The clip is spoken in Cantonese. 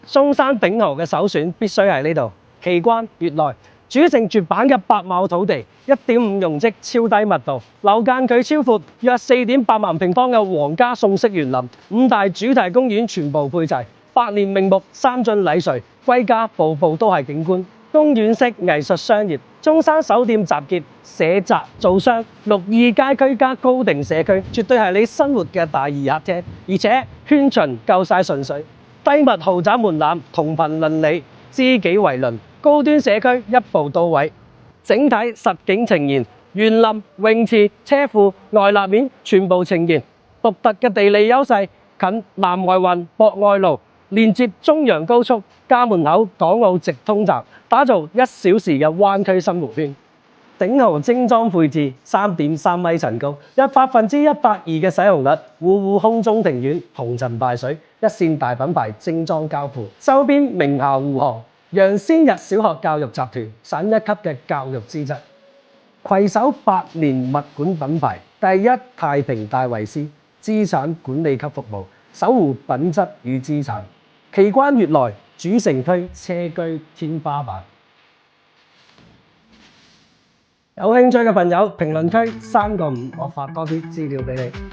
中山鼎豪嘅首選必須係呢度，奇關悅來，主城絕版嘅8畝土地，1.5容積，超低密度，樓間距超闊，約4.8萬平方嘅皇家宋式園林，5大主題公園全部配齊，百年名木3進禮垂，歸家步步都係景觀。公園式藝術商業，中山首店集結寫雜造商，62街區加高定社區，絕對係你生活嘅大義客車，而且圈巡夠晒純粹。低密豪宅門檻，同頻鄰里，知己為鄰，高端社區一步到位，整體實景呈現，園林、泳池、車庫、外立面全部呈現，獨特嘅地理優勢，近南外運、博愛路，連接中洋高速，家門口港澳直通站，打造1小時嘅灣區生活圈。鼎豪精裝配置，3.3米層高，有102%嘅使用率，戶戶空中庭院，紅塵敗水，一線大品牌精裝交付，周邊名校護航，楊先日小學教育集團省1級嘅教育資質，攜手百年物管品牌，第一太平戴維斯資產管理級服務，守護品質與資產。奇關悅來，主城區車居天花板。有興趣嘅朋友，評論區3個5，我發多啲資料俾你。